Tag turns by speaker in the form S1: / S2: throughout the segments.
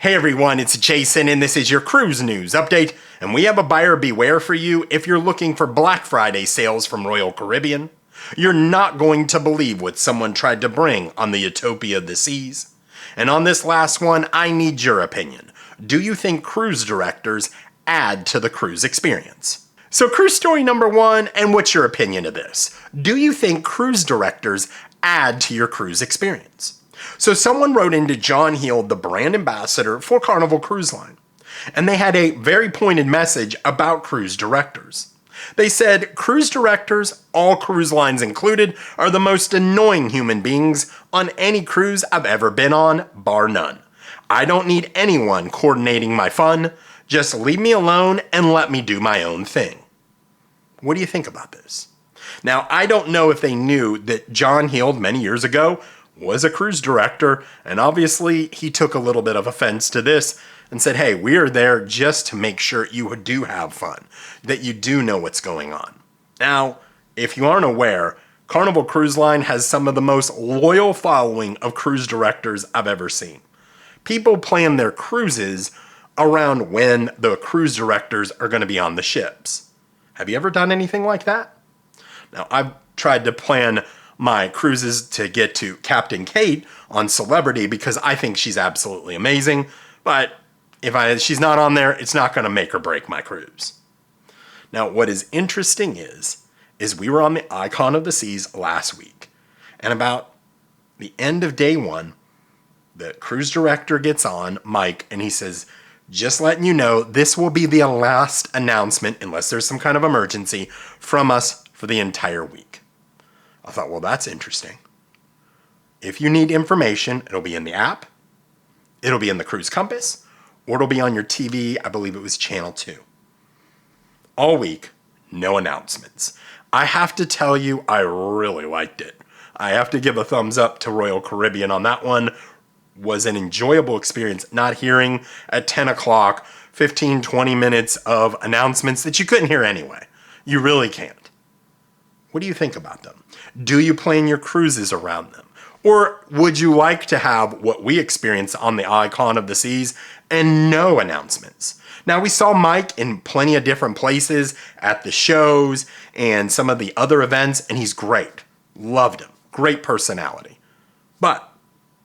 S1: Hey everyone, it's Jason and this is your cruise news update, and we have a buyer beware for you if you're looking for Black Friday sales from Royal Caribbean. You're not going to believe what someone tried to bring on the Utopia of the Seas. And on this last one, I need your opinion. Do you think cruise directors add to the cruise experience? So cruise story number one, and what's your opinion of this? Do you think cruise directors add to your cruise experience? So someone wrote into John Heald, the brand ambassador for Carnival Cruise Line, and they had a very pointed message about cruise directors. They said, cruise directors, all cruise lines included, are the most annoying human beings on any cruise I've ever been on, bar none. I don't need anyone coordinating my fun. Just leave me alone and let me do my own thing. What do you think about this? Now, I don't know if they knew that John Heald many years ago was a cruise director, and obviously he took a little bit of offense to this and said, hey, we are there just to make sure you do have fun, that you do know what's going on. Now, if you aren't aware, Carnival Cruise Line has some of the most loyal following of cruise directors I've ever seen. People plan their cruises around when the cruise directors are going to be on the ships. Have you ever done anything like that? Now, I've tried to plan my cruises to get to Captain Kate on Celebrity because I think she's absolutely amazing, but if she's not on there, it's not going to make or break my cruise. Now, what is interesting is we were on the Icon of the Seas last week, and about the end of day one, the cruise director gets on, Mike, and he says, just letting you know, this will be the last announcement, unless there's some kind of emergency, from us for the entire week. I thought, well, that's interesting. If you need information, it'll be in the app, it'll be in the Cruise Compass, or it'll be on your TV. I believe it was Channel 2. All week, no announcements. I have to tell you, I really liked it. I have to give a thumbs up to Royal Caribbean on that one. Was an enjoyable experience, not hearing at 10 o'clock, 15, 20 minutes of announcements that you couldn't hear anyway. You really can't. What do you think about them? Do you plan your cruises around them? Or would you like to have what we experienced on the Icon of the Seas and no announcements? Now, we saw Mike in plenty of different places at the shows and some of the other events, and he's great. Loved him. Great personality. But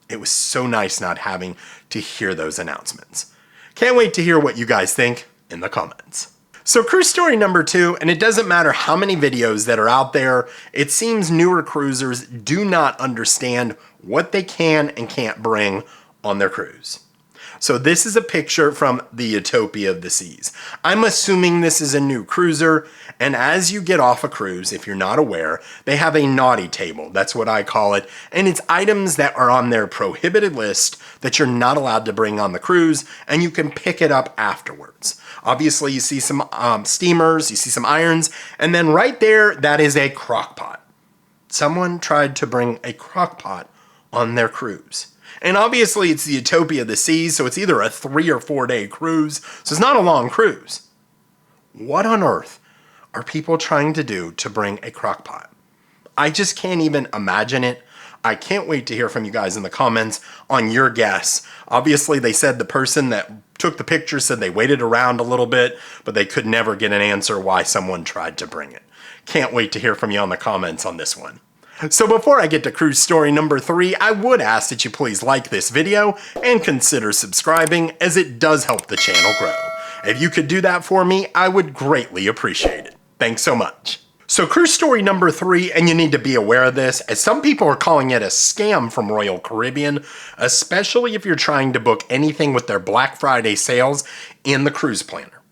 S1: it was so nice not having to hear those announcements. Can't wait to hear what you guys think in the comments. So cruise story number two, and it doesn't matter how many videos that are out there, it seems newer cruisers do not understand what they can and can't bring on their cruise. So this is a picture from the Utopia of the Seas. I'm assuming this is a new cruiser, and as you get off a cruise, if you're not aware, they have a naughty table. That's what I call it, and it's items that are on their prohibited list that you're not allowed to bring on the cruise, and you can pick it up afterwards. Obviously, you see some steamers, you see some irons, and then right there, that is a crock pot. Someone tried to bring a crock pot on their cruise. And obviously, it's the Utopia of the Seas, so it's either a 3 or 4 day cruise, so it's not a long cruise. What on earth are people trying to do to bring a crock pot? I just can't even imagine it. I can't wait to hear from you guys in the comments on your guess. Obviously, they said the person that took the picture said they waited around a little bit, but they could never get an answer why someone tried to bring it. Can't wait to hear from you on the comments on this one. So before I get to cruise story number 3, I would ask that you please like this video and consider subscribing, as it does help the channel grow. If you could do that for me, I would greatly appreciate it. Thanks so much. So cruise story number 3, and you need to be aware of this, as some people are calling it a scam from Royal Caribbean, especially if you're trying to book anything with their Black Friday sales in the cruise planner.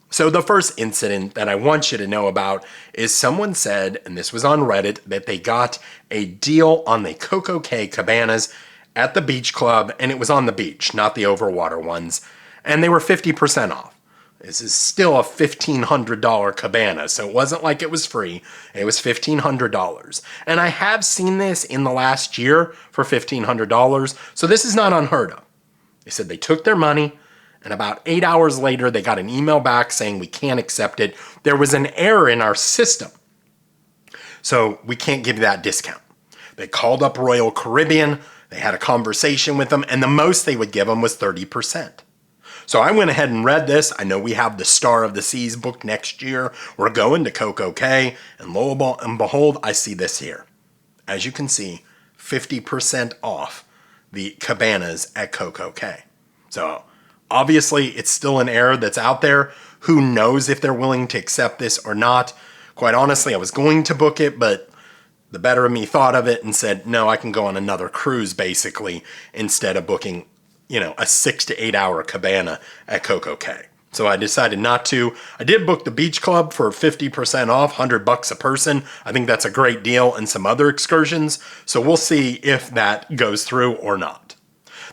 S1: So the first incident that I want you to know about is someone said, and this was on Reddit, that they got a deal on the Coco Cay cabanas at the beach club, and it was on the beach, not the overwater ones, and they were 50% off. This is still a $1,500 cabana, so it wasn't like it was free. It was $1,500. And I have seen this in the last year for $1,500, so this is not unheard of. They said they took their money, and about 8 hours later, they got an email back saying we can't accept it. There was an error in our system, so we can't give you that discount. They called up Royal Caribbean. They had a conversation with them, and the most they would give them was 30%. So I went ahead and read this. I know we have the Star of the Seas book next year. We're going to Coco Cay, and lo and behold, I see this here. As you can see, 50% off the cabanas at Coco Cay. So obviously, it's still an error that's out there. Who knows if they're willing to accept this or not? Quite honestly, I was going to book it, but the better of me thought of it and said, no, I can go on another cruise, basically, instead of booking, a 6 to 8 hour cabana at Coco Cay. So I decided not to. I did book the beach club for 50% off, $100 a person. I think that's a great deal, and some other excursions. So we'll see if that goes through or not.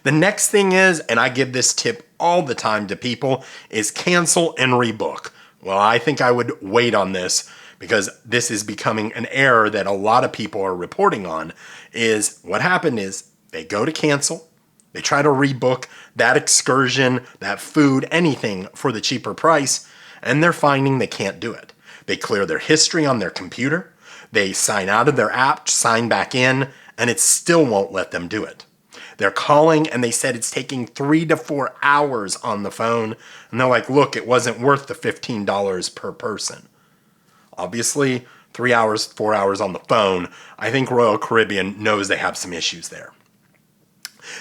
S1: The next thing is, and I give this tip all the time to people, is cancel and rebook. Well, I think I would wait on this because this is becoming an error that a lot of people are reporting on. Is what happened is they go to cancel, they try to rebook that excursion, that food, anything for the cheaper price, and they're finding they can't do it. They clear their history on their computer, they sign out of their app, sign back in, and it still won't let them do it. They're calling and they said it's taking 3 to 4 hours on the phone, and they're like, look, it wasn't worth the $15 per person. Obviously, 3 hours, 4 hours on the phone. I think Royal Caribbean knows they have some issues there.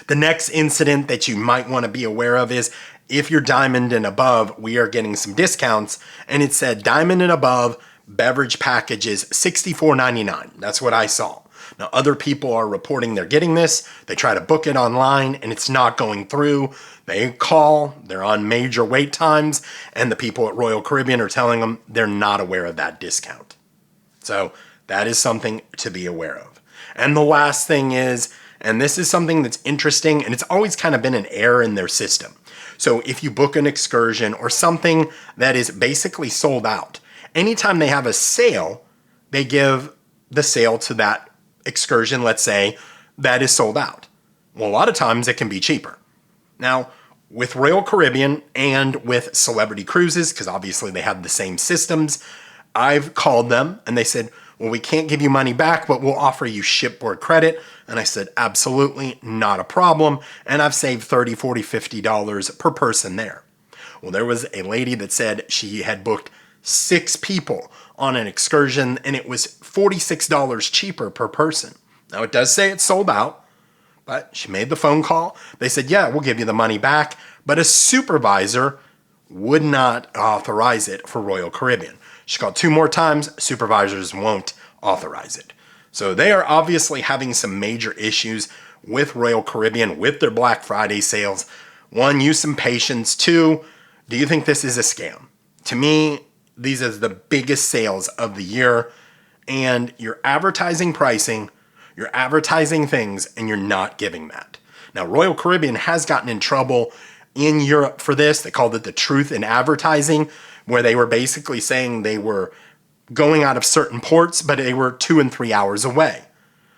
S1: The next incident that you might want to be aware of is if you're Diamond and above, we are getting some discounts, and it said Diamond and above beverage packages $64.99. That's what I saw. Now, other people are reporting they're getting this. They try to book it online, and it's not going through. They call, they're on major wait times, and the people at Royal Caribbean are telling them they're not aware of that discount. So that is something to be aware of. And the last thing is, and this is something that's interesting, and it's always kind of been an error in their system. So if you book an excursion or something that is basically sold out, anytime they have a sale, they give the sale to that excursion, let's say, that is sold out. Well, a lot of times it can be cheaper. Now, with Royal Caribbean and with Celebrity Cruises, because obviously they have the same systems, I've called them and they said, well, we can't give you money back, but we'll offer you shipboard credit. And I said, absolutely not a problem. And I've saved $30, $40, $50 per person there. Well, there was a lady that said she had booked 6 people on an excursion and it was $46 cheaper per person. Now, it does say it's sold out, but she made the phone call. They said, yeah, we'll give you the money back. But a supervisor would not authorize it for Royal Caribbean. She called 2 more times. Supervisors won't authorize it. So they are obviously having some major issues with Royal Caribbean, with their Black Friday sales. 1, use some patience. 2, do you think this is a scam? To me, these are the biggest sales of the year, and you're advertising pricing, you're advertising things, and you're not giving that. Now, Royal Caribbean has gotten in trouble in Europe for this. They called it the truth in advertising, where they were basically saying they were going out of certain ports, but they were 2 and 3 hours away.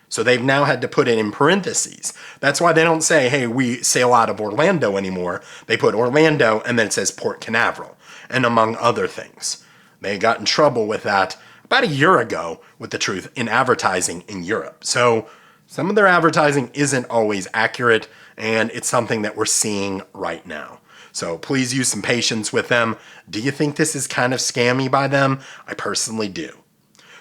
S1: So they've now had to put it in parentheses. That's why they don't say, hey, we sail out of Orlando anymore. They put Orlando and then it says Port Canaveral, and among other things. They got in trouble with that about a year ago with the truth in advertising in Europe. So some of their advertising isn't always accurate, and it's something that we're seeing right now. So please use some patience with them. Do you think this is kind of scammy by them? I personally do.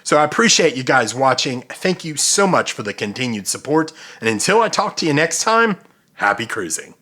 S1: So I appreciate you guys watching. Thank you so much for the continued support. And until I talk to you next time, happy cruising.